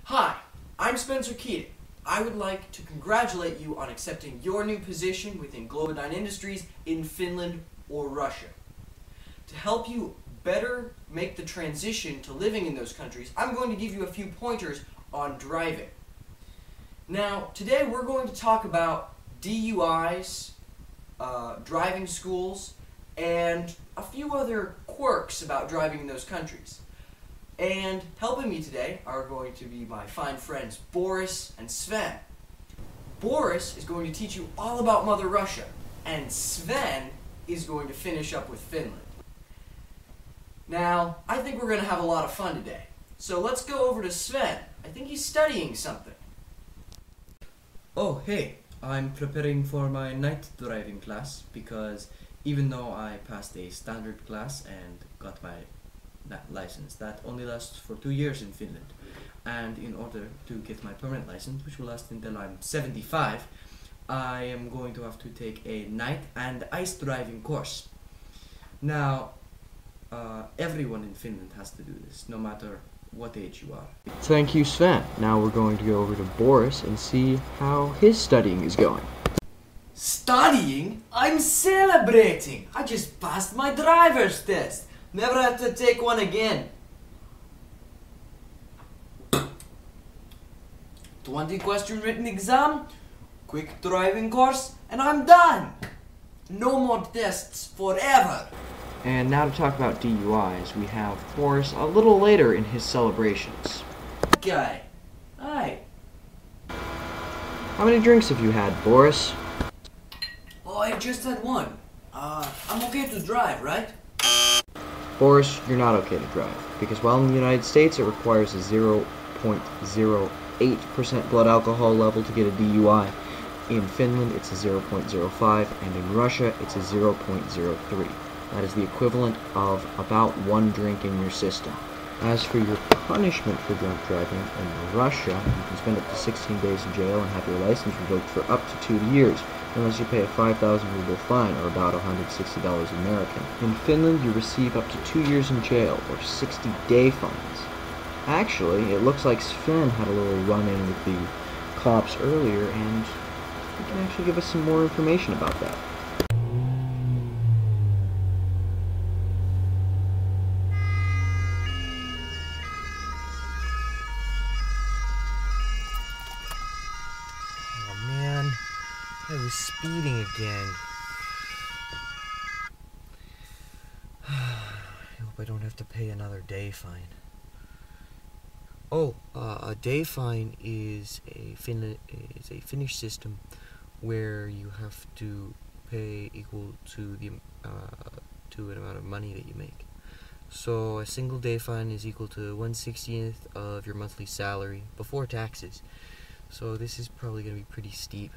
Hi, I'm Spencer Keating. I would like to congratulate you on accepting your new position within Globodyne Industries in Finland or Russia. To help you better make the transition to living in those countries, I'm going to give you a few pointers on driving. Now, today we're going to talk about DUIs, driving schools, and a few other quirks about driving in those countries. And helping me today are going to be my fine friends Boris and Sven. Boris is going to teach you all about Mother Russia, and Sven is going to finish up with Finland. Now, I think we're going to have a lot of fun today. So let's go over to Sven. I think he's studying something. Oh, hey, I'm preparing for my night driving class because even though I passed a standard class and got my license, that only lasts for 2 years in Finland. And in order to get my permanent license, which will last until I'm 75, I am going to have to take a night and ice driving course. Now, everyone in Finland has to do this, no matter what age you are. Thank you, Sven. Now we're going to go over to Boris and see how his studying is going. Studying? I'm celebrating! I just passed my driver's test. Never have to take one again. 20 question written exam, quick driving course, and I'm done! No more tests forever! And now to talk about DUIs, we have Boris a little later in his celebrations. Guy, hi. How many drinks have you had, Boris? Oh, I just had one. I'm okay to drive, right? Boris, you're not okay to drive, because while in the United States it requires a 0.08% blood alcohol level to get a DUI, in Finland it's a 0.05, and in Russia it's a 0.03. That is the equivalent of about 1 drink in your system. As for your punishment for drunk driving, in Russia, you can spend up to 16 days in jail and have your license revoked for up to 2 years, unless you pay a 5,000 ruble fine, or about $160 American. In Finland, you receive up to 2 years in jail, or 60-day fines. Actually, it looks like Sven had a little run-in with the cops earlier, and he can actually give us some more information about that. I was speeding again. I hope I don't have to pay another day fine. Oh, a day fine is a Finnish system where you have to pay equal to the to an amount of money that you make. So a single day fine is equal to 1/60th of your monthly salary before taxes. So this is probably going to be pretty steep.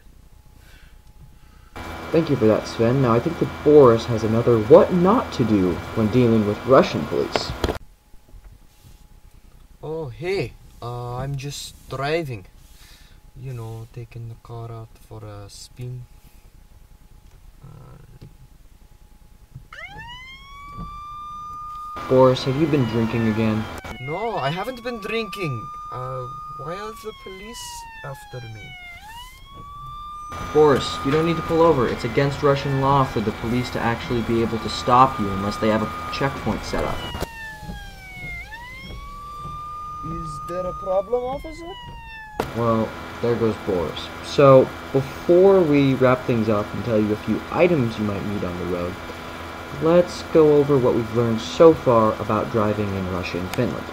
Thank you for that, Sven. Now I think that Boris has another what not to do when dealing with Russian police. Oh, hey, I'm just driving. You know, taking the car out for a spin. Boris, have you been drinking again? No, I haven't been drinking. Why are the police after me? Boris, you don't need to pull over. It's against Russian law for the police to actually be able to stop you unless they have a checkpoint set up. Is there a problem, officer? Well, there goes Boris. So, before we wrap things up and tell you a few items you might need on the road, let's go over what we've learned so far about driving in Russia and Finland.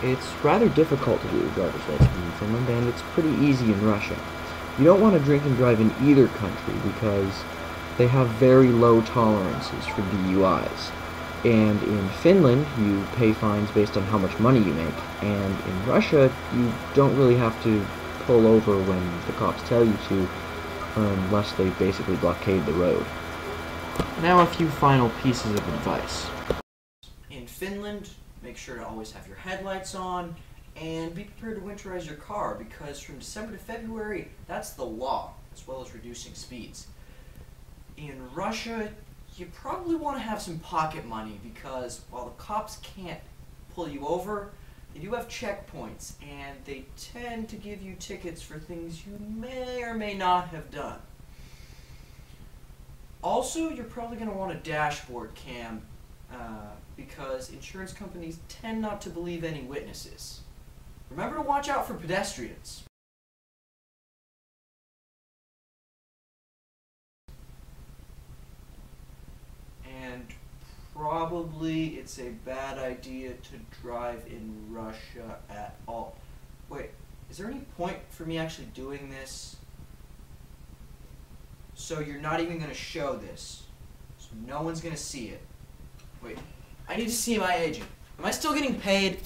It's rather difficult to get your driver's license in Finland, and it's pretty easy in Russia. You don't want to drink and drive in either country because they have very low tolerances for DUIs. And in Finland, you pay fines based on how much money you make. And in Russia, you don't really have to pull over when the cops tell you to, unless they basically blockade the road. Now a few final pieces of advice. In Finland, make sure to always have your headlights on, and be prepared to winterize your car, because from December to February, that's the law, as well as reducing speeds. In Russia, you probably want to have some pocket money, because while the cops can't pull you over, They do have checkpoints, and they tend to give you tickets for things you may or may not have done. Also, you're probably going to want a dashboard cam because insurance companies tend not to believe any witnesses. Remember to watch out for pedestrians. And probably it's a bad idea to drive in Russia at all. Wait, is there any point for me actually doing this? So you're not even going to show this. So no one's going to see it. Wait, I need to see my agent. Am I still getting paid?